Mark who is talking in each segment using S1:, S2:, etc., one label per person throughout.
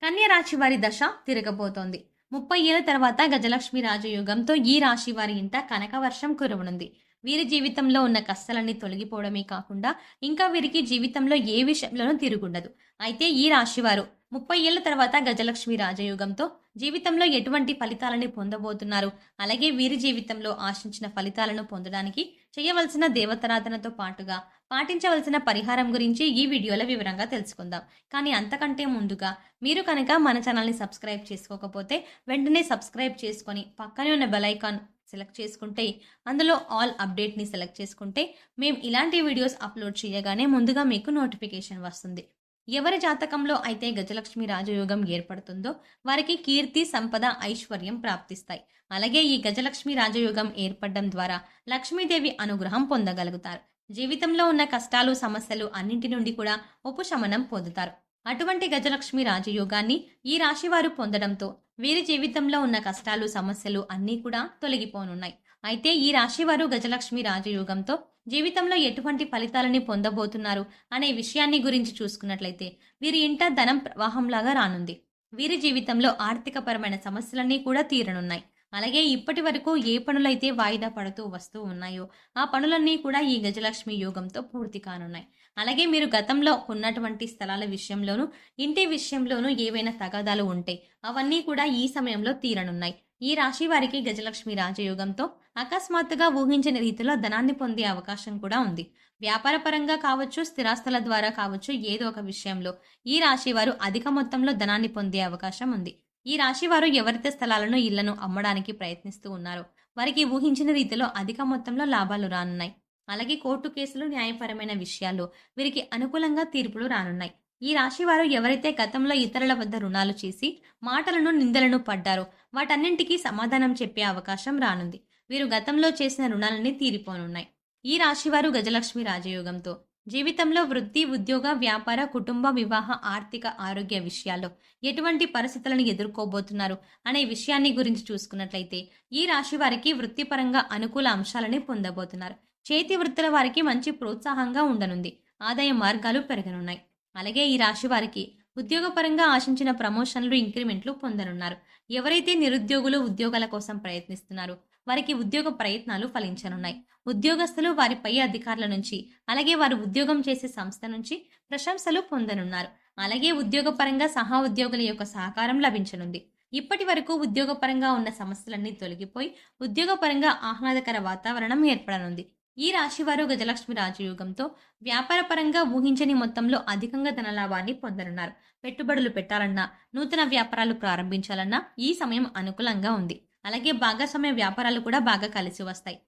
S1: కన్య రాశి వారి దశ తిరగబోతోంది. 30 ఏళ్ల తర్వాత గజలక్ష్మి రాజయోగంతో ఈ రాశి వారి ఇంట కనకవర్షం కురవనుంది. వీరి జీవితంలో ఉన్న కష్టాలన్నీ తొలగిపోవడమే కాకుండా ఇంకా వీరికి జీవితంలో ఏ విషయంలోనూ తిరుగుండదు. అయితే ఈ రాశివారు 30 ఏళ్ల తర్వాత గజలక్ష్మి రాజయోగంతో జీవితంలో ఎటువంటి ఫలితాలని పొందబోతున్నారు, అలాగే వీరి జీవితంలో ఆశించిన ఫలితాలను పొందడానికి చేయవలసిన దేవతారాధనతో పాటుగా పాటించవలసిన పరిహారం గురించి ఈ వీడియోలో వివరంగా తెలుసుకుందాం. కానీ అంతకంటే ముందుగా మీరు కనుక మన ఛానల్ని సబ్స్క్రైబ్ చేసుకోకపోతే వెంటనే సబ్స్క్రైబ్ చేసుకొని పక్కనే ఉన్న బెల్ ఐకాన్ సెలెక్ట్ చేసుకుంటే, అందులో ఆల్ అప్డేట్ని సెలెక్ట్ చేసుకుంటే మేము ఇలాంటి వీడియోస్ అప్లోడ్ చేయగానే ముందుగా మీకు నోటిఫికేషన్ వస్తుంది. ఎవరి జాతకంలో అయితే గజలక్ష్మి రాజయోగం ఏర్పడుతుందో వారికి కీర్తి, సంపద, ఐశ్వర్యం ప్రాప్తిస్తాయి. అలాగే ఈ గజలక్ష్మి రాజయోగం ఏర్పడడం ద్వారా లక్ష్మీదేవి అనుగ్రహం పొందగలుగుతారు. జీవితంలో ఉన్న కష్టాలు, సమస్యలు అన్నింటి నుండి కూడా ఉపశమనం పొందుతారు. అటువంటి గజలక్ష్మి రాజయోగాన్ని ఈ రాశి వారు పొందడంతో వీరి జీవితంలో ఉన్న కష్టాలు, సమస్యలు అన్నీ కూడా తొలగిపోనున్నాయి. అయితే ఈ రాశి వారు గజలక్ష్మి రాజయోగంతో జీవితంలో ఎటువంటి ఫలితాలని పొందబోతున్నారు అనే విషయాన్ని గురించి చూసుకున్నట్లయితే వీరి ఇంట ధనం ప్రవాహంలాగా రానుంది. వీరి జీవితంలో ఆర్థికపరమైన సమస్యలన్నీ కూడా తీరనున్నాయి. అలాగే ఇప్పటి వరకు ఏ పనులైతే వాయిదా పడుతూ వస్తూ ఉన్నాయో ఆ పనులన్నీ కూడా ఈ గజలక్ష్మి యోగంతో పూర్తి కానున్నాయి. అలాగే మీరు గతంలో ఉన్నటువంటి స్థలాల విషయంలోనూ, ఇంటి విషయంలోనూ ఏవైనా తగాదాలు ఉంటే అవన్నీ కూడా ఈ సమయంలో తీరనున్నాయి. ఈ రాశి వారికి గజలక్ష్మి రాజయోగంతో అకస్మాత్తుగా ఊహించని రీతిలో ధనాన్ని పొందే అవకాశం కూడా ఉంది. వ్యాపార పరంగా కావచ్చు, స్థిరాస్తుల ద్వారా కావచ్చు, ఏదో ఒక విషయంలో ఈ రాశి వారు అధిక మొత్తంలో ధనాన్ని పొందే అవకాశం ఉంది. ఈ రాశి వారు ఎవరైతే స్థలాలను, ఇళ్లను అమ్మడానికి ప్రయత్నిస్తూ ఉన్నారో వారికి ఊహించిన రీతిలో అధిక మొత్తంలో లాభాలు రానున్నాయి. అలాగే కోర్టు కేసులు, న్యాయపరమైన విషయాల్లో వీరికి అనుకూలంగా తీర్పులు రానున్నాయి. ఈ రాశి వారు ఎవరైతే గతంలో ఇతరుల వద్ద రుణాలు చేసి మాటలను, నిందలను పడ్డారో వాటన్నింటికీ సమాధానం చెప్పే అవకాశం రానుంది. వీరు గతంలో చేసిన రుణాలన్నీ తీరిపోనున్నాయి. ఈ రాశివారు గజలక్ష్మి రాజయోగంతో జీవితంలో వృత్తి, ఉద్యోగ, వ్యాపార, కుటుంబ, వివాహ, ఆర్థిక, ఆరోగ్య విషయాల్లో ఎటువంటి పరిస్థితులను ఎదుర్కోబోతున్నారు అనే విషయాన్ని గురించి చూసుకున్నట్లయితే ఈ రాశి వారికి వృత్తిపరంగా అనుకూల అంశాలని పొందబోతున్నారు. చేతి వృత్తుల వారికి మంచి ప్రోత్సాహంగా ఉండనుంది. ఆదాయ మార్గాలు పెరగనున్నాయి. అలాగే ఈ రాశి వారికి ఉద్యోగపరంగా ఆశించిన ప్రమోషన్లు, ఇంక్రిమెంట్లు పొందనున్నారు. ఎవరైతే నిరుద్యోగులు ఉద్యోగాల కోసం ప్రయత్నిస్తున్నారో వారికి ఉద్యోగ ప్రయత్నాలు ఫలించనున్నాయి. ఉద్యోగస్తులు వారి పై అధికారుల నుంచి, అలాగే వారు ఉద్యోగం చేసే సంస్థ నుంచి ప్రశంసలు పొందనున్నారు. అలాగే ఉద్యోగపరంగా సహా ఉద్యోగుల యొక్క సహకారం లభించనుంది. ఇప్పటి వరకు ఉద్యోగపరంగా ఉన్న సమస్యలన్నీ తొలగిపోయి ఉద్యోగపరంగా ఆహ్లాదకర వాతావరణం ఏర్పడనుంది. ఈ రాశివారు గజలక్ష్మి రాజయోగంతో వ్యాపారపరంగా ఊహించని మొత్తంలో అధికంగా ధనలాభాన్ని పొందనున్నారు. పెట్టుబడులు పెట్టాలన్నా, నూతన వ్యాపారాలు ప్రారంభించాలన్నా ఈ సమయం అనుకూలంగా ఉంది. అలాగే భాగస్వామ్య వ్యాపారాలు కూడా బాగా కలిసి వస్తాయి.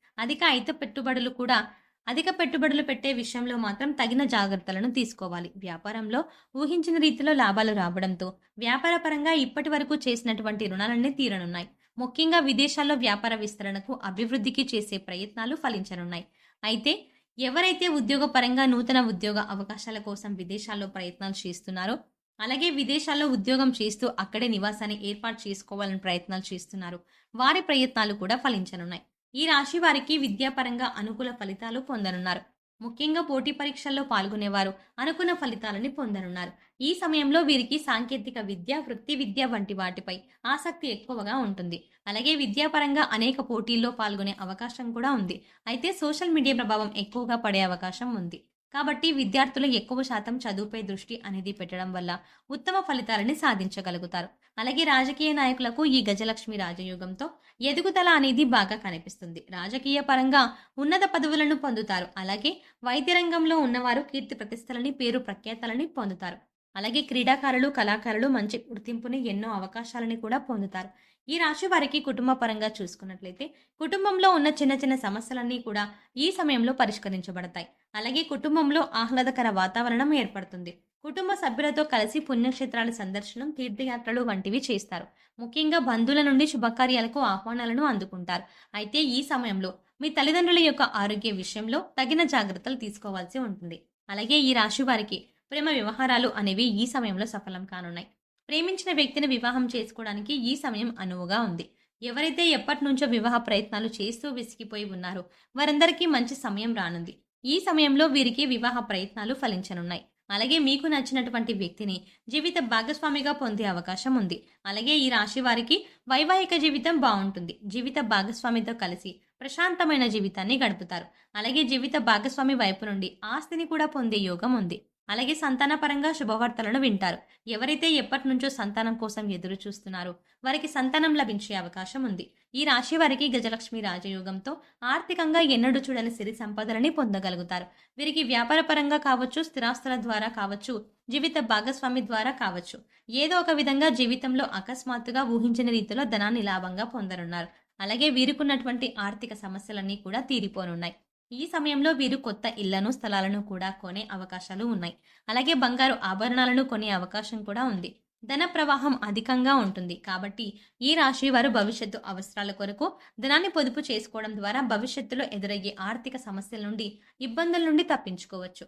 S1: అధిక పెట్టుబడులు పెట్టే విషయంలో మాత్రం తగిన జాగ్రత్తలను తీసుకోవాలి. వ్యాపారంలో ఊహించిన రీతిలో లాభాలు రావడంతో వ్యాపార పరంగా ఇప్పటి వరకు చేసినటువంటి రుణాలన్నీ తీరనున్నాయి. ముఖ్యంగా విదేశాల్లో వ్యాపార విస్తరణకు, అభివృద్ధికి చేసే ప్రయత్నాలు ఫలించనున్నాయి. అయితే ఎవరైతే ఉద్యోగపరంగా నూతన ఉద్యోగ అవకాశాల కోసం విదేశాల్లో ప్రయత్నాలు చేస్తున్నారో, అలాగే విదేశాల్లో ఉద్యోగం చేస్తూ అక్కడే నివాసాన్ని ఏర్పాటు చేసుకోవాలని ప్రయత్నాలు చేస్తున్నారు, వారి ప్రయత్నాలు కూడా ఫలించనున్నాయి. ఈ రాశి వారికి విద్యాపరంగా అనుకూల ఫలితాలు పొందనున్నారు. ముఖ్యంగా పోటీ పరీక్షల్లో పాల్గొనేవారు అనుకున్న ఫలితాలని పొందనున్నారు. ఈ సమయంలో వీరికి సాంకేతిక విద్య, వృత్తి విద్య వంటి వాటిపై ఆసక్తి ఎక్కువగా ఉంటుంది. అలాగే విద్యాపరంగా అనేక పోటీల్లో పాల్గొనే అవకాశం కూడా ఉంది. అయితే సోషల్ మీడియా ప్రభావం ఎక్కువగా పడే అవకాశం ఉంది. కాబట్టి విద్యార్థులు ఎక్కువ శాతం చదువుపై దృష్టి అనేది పెట్టడం వల్ల ఉత్తమ ఫలితాలని సాధించగలుగుతారు. అలాగే రాజకీయ నాయకులకు ఈ గజలక్ష్మి రాజయోగంతో ఎదుగుదల అనేది బాగా కనిపిస్తుంది. రాజకీయ పరంగా ఉన్నత పదవులను పొందుతారు. అలాగే వైద్య రంగంలో ఉన్నవారు కీర్తి ప్రతిష్టలని, పేరు ప్రఖ్యాతలని పొందుతారు. అలాగే క్రీడాకారులు, కళాకారులు మంచి గుర్తింపుని, ఎన్నో అవకాశాలని కూడా పొందుతారు. ఈ రాశి వారికి కుటుంబ పరంగా చూసుకున్నట్లయితే కుటుంబంలో ఉన్న చిన్న చిన్న సమస్యలన్నీ కూడా ఈ సమయంలో పరిష్కరించబడతాయి. అలాగే కుటుంబంలో ఆహ్లాదకర వాతావరణం ఏర్పడుతుంది. కుటుంబ సభ్యులతో కలిసి పుణ్యక్షేత్రాల సందర్శనం, తీర్థయాత్రలు వంటివి చేస్తారు. ముఖ్యంగా బంధువుల నుండి శుభకార్యాలకు ఆహ్వానాలను అందుకుంటారు. అయితే ఈ సమయంలో మీ తల్లిదండ్రుల యొక్క ఆరోగ్య విషయంలో తగిన జాగ్రత్తలు తీసుకోవాల్సి ఉంటుంది. అలాగే ఈ రాశి వారికి ప్రేమ వ్యవహారాలు అనేవి ఈ సమయంలో సఫలం కానున్నాయి. ప్రేమించిన వ్యక్తిని వివాహం చేసుకోవడానికి ఈ సమయం అనువుగా ఉంది. ఎవరైతే ఎప్పటి నుంచో వివాహ ప్రయత్నాలు చేస్తూ విసిగిపోయి ఉన్నారో వారందరికీ మంచి సమయం రానుంది. ఈ సమయంలో వీరికి వివాహ ప్రయత్నాలు ఫలించనున్నాయి. అలాగే మీకు నచ్చినటువంటి వ్యక్తిని జీవిత భాగస్వామిగా పొందే అవకాశం ఉంది. అలాగే ఈ రాశి వారికి వైవాహిక జీవితం బావుంటుంది. జీవిత భాగస్వామితో కలిసి ప్రశాంతమైన జీవితాన్ని గడుపుతారు. అలాగే జీవిత భాగస్వామి వైపు నుండి ఆస్తిని కూడా పొందే యోగం ఉంది. అలాగే సంతానపరంగా శుభవార్తలను వింటారు. ఎవరైతే ఎప్పటినుంచో సంతానం కోసం ఎదురు చూస్తున్నారో వారికి సంతానం లభించే అవకాశం ఉంది. ఈ రాశి వారికి గజలక్ష్మి రాజయోగంతో ఆర్థికంగా ఎన్నడూ చూడని సిరి సంపదలని పొందగలుగుతారు. వీరికి వ్యాపారపరంగా కావచ్చు, స్థిరాస్తుల ద్వారా కావచ్చు, జీవిత భాగస్వామి ద్వారా కావచ్చు, ఏదో ఒక విధంగా జీవితంలో అకస్మాత్తుగా ఊహించని రీతిలో ధనాన్ని లాభంగా పొందనున్నారు. అలాగే వీరికున్నటువంటి ఆర్థిక సమస్యలన్నీ కూడా తీరిపోనున్నాయి. ఈ సమయంలో వీరు కొత్త ఇళ్లను, స్థలాలను కూడా కొనే అవకాశాలు ఉన్నాయి. అలాగే బంగారు ఆభరణాలను కొనే అవకాశం కూడా ఉంది. ధన ప్రవాహం అధికంగా ఉంటుంది. కాబట్టి ఈ రాశి వారు భవిష్యత్తు అవసరాల కొరకు ధనాన్ని పొదుపు చేసుకోవడం ద్వారా భవిష్యత్తులో ఎదురయ్యే ఆర్థిక సమస్యల నుండి, ఇబ్బందుల నుండి తప్పించుకోవచ్చు.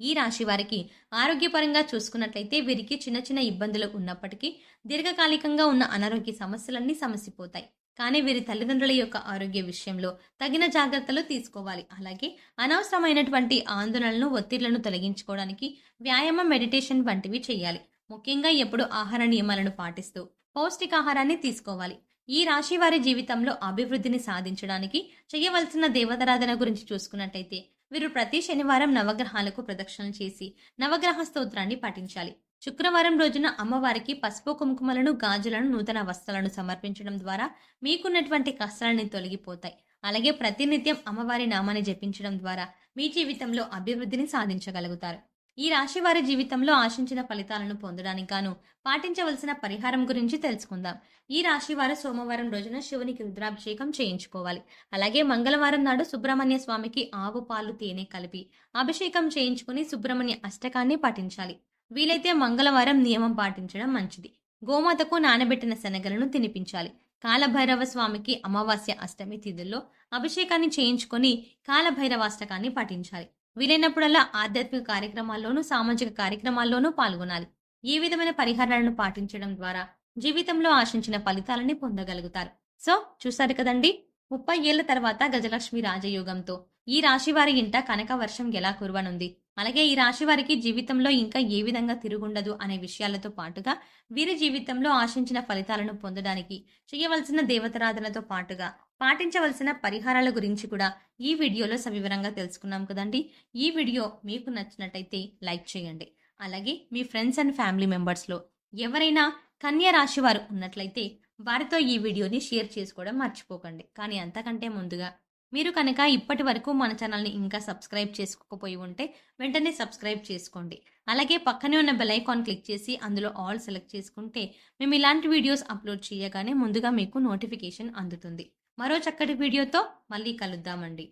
S1: ఈ రాశి వారికి ఆరోగ్యపరంగా చూసుకున్నట్లయితే వీరికి చిన్న చిన్న ఇబ్బందులు ఉన్నప్పటికీ దీర్ఘకాలికంగా ఉన్న అనారోగ్య సమస్యలన్నీ సమసిపోతాయి. కానీ వీరి తల్లిదండ్రుల యొక్క ఆరోగ్య విషయంలో తగిన జాగ్రత్తలు తీసుకోవాలి. అలాగే అనవసరమైనటువంటి ఆందోళనలను, ఒత్తిళ్లను తొలగించుకోవడానికి వ్యాయామం, మెడిటేషన్ వంటివి చేయాలి. ముఖ్యంగా ఎప్పుడు ఆహార నియమాలను పాటిస్తూ పౌష్టికాహారాన్ని తీసుకోవాలి. ఈ రాశి వారి జీవితంలో అభివృద్ధిని సాధించడానికి చేయవలసిన దేవతారాధన గురించి చూసుకున్నట్టయితే వీరు ప్రతి శనివారం నవగ్రహాలకు ప్రదక్షిణలు చేసి నవగ్రహ స్తోత్రాన్ని పఠించాలి. శుక్రవారం రోజున అమ్మవారికి పసుపు కుంకుమలను, గాజులను, నూతన వస్త్రాలను సమర్పించడం ద్వారా మీకున్నటువంటి కష్టాలని తొలగిపోతాయి. అలాగే ప్రతినిత్యం అమ్మవారి నామాన్ని జపించడం ద్వారా మీ జీవితంలో అభివృద్ధిని సాధించగలుగుతారు. ఈ రాశి వారి జీవితంలో ఆశించిన ఫలితాలను పొందడానికి గాను పాటించవలసిన పరిహారం గురించి తెలుసుకుందాం. ఈ రాశి వారు సోమవారం రోజున శివునికి రుద్రాభిషేకం చేయించుకోవాలి. అలాగే మంగళవారం నాడు సుబ్రహ్మణ్య స్వామికి ఆవు పాలు, తేనె కలిపి అభిషేకం చేయించుకుని సుబ్రహ్మణ్య అష్టకాన్ని పఠించాలి. వీలైతే మంగళవారం నియమం పాటించడం మంచిది. గోమాతకు నానబెట్టిన శనగలను తినిపించాలి. కాలభైరవ స్వామికి అమావాస్య, అష్టమి తిథుల్లో అభిషేకాన్ని చేయించుకొని కాలభైరవాష్టకాన్ని పఠించాలి. వీలైనప్పుడల్లా ఆధ్యాత్మిక కార్యక్రమాల్లోనూ, సామాజిక కార్యక్రమాల్లోనూ పాల్గొనాలి. ఈ విధమైన పరిహారాలను పాటించడం ద్వారా జీవితంలో ఆశించిన ఫలితాలని పొందగలుగుతారు. సో చూసారు కదండి, 30 ఏళ్ల తర్వాత గజలక్ష్మి రాజయోగంతో ఈ రాశి వారి ఇంట కనక వర్షం ఎలా కురవనుంది, అలాగే ఈ రాశి వారికి జీవితంలో ఇంకా ఏ విధంగా తిరుగుండదు అనే విషయాలతో పాటుగా వీరి జీవితంలో ఆశించిన ఫలితాలను పొందడానికి చేయవలసిన దేవతారాధనతో పాటుగా పాటించవలసిన పరిహారాల గురించి కూడా ఈ వీడియోలో సవివరంగా తెలుసుకున్నాం కదండి. ఈ వీడియో మీకు నచ్చినట్టయితే లైక్ చేయండి. అలాగే మీ ఫ్రెండ్స్ అండ్ ఫ్యామిలీ మెంబర్స్లో ఎవరైనా కన్యా రాశి వారు ఉన్నట్లయితే వారితో ఈ వీడియోని షేర్ చేసుకోవడం మర్చిపోకండి. కానీ అంతకంటే ముందుగా మీరు కనుక ఇప్పటి వరకు మన ఛానల్ని ఇంకా సబ్స్క్రైబ్ చేసుకోకపోయి ఉంటే వెంటనే సబ్స్క్రైబ్ చేసుకోండి. అలాగే పక్కనే ఉన్న బెల్ ఐకాన్ క్లిక్ చేసి అందులో ఆల్ సెలెక్ట్ చేసుకుంటే మేము ఇలాంటి వీడియోస్ అప్లోడ్ చేయగానే ముందుగా మీకు నోటిఫికేషన్ అందుతుంది. మరో చక్కటి వీడియోతో మళ్ళీ కలుద్దామండి.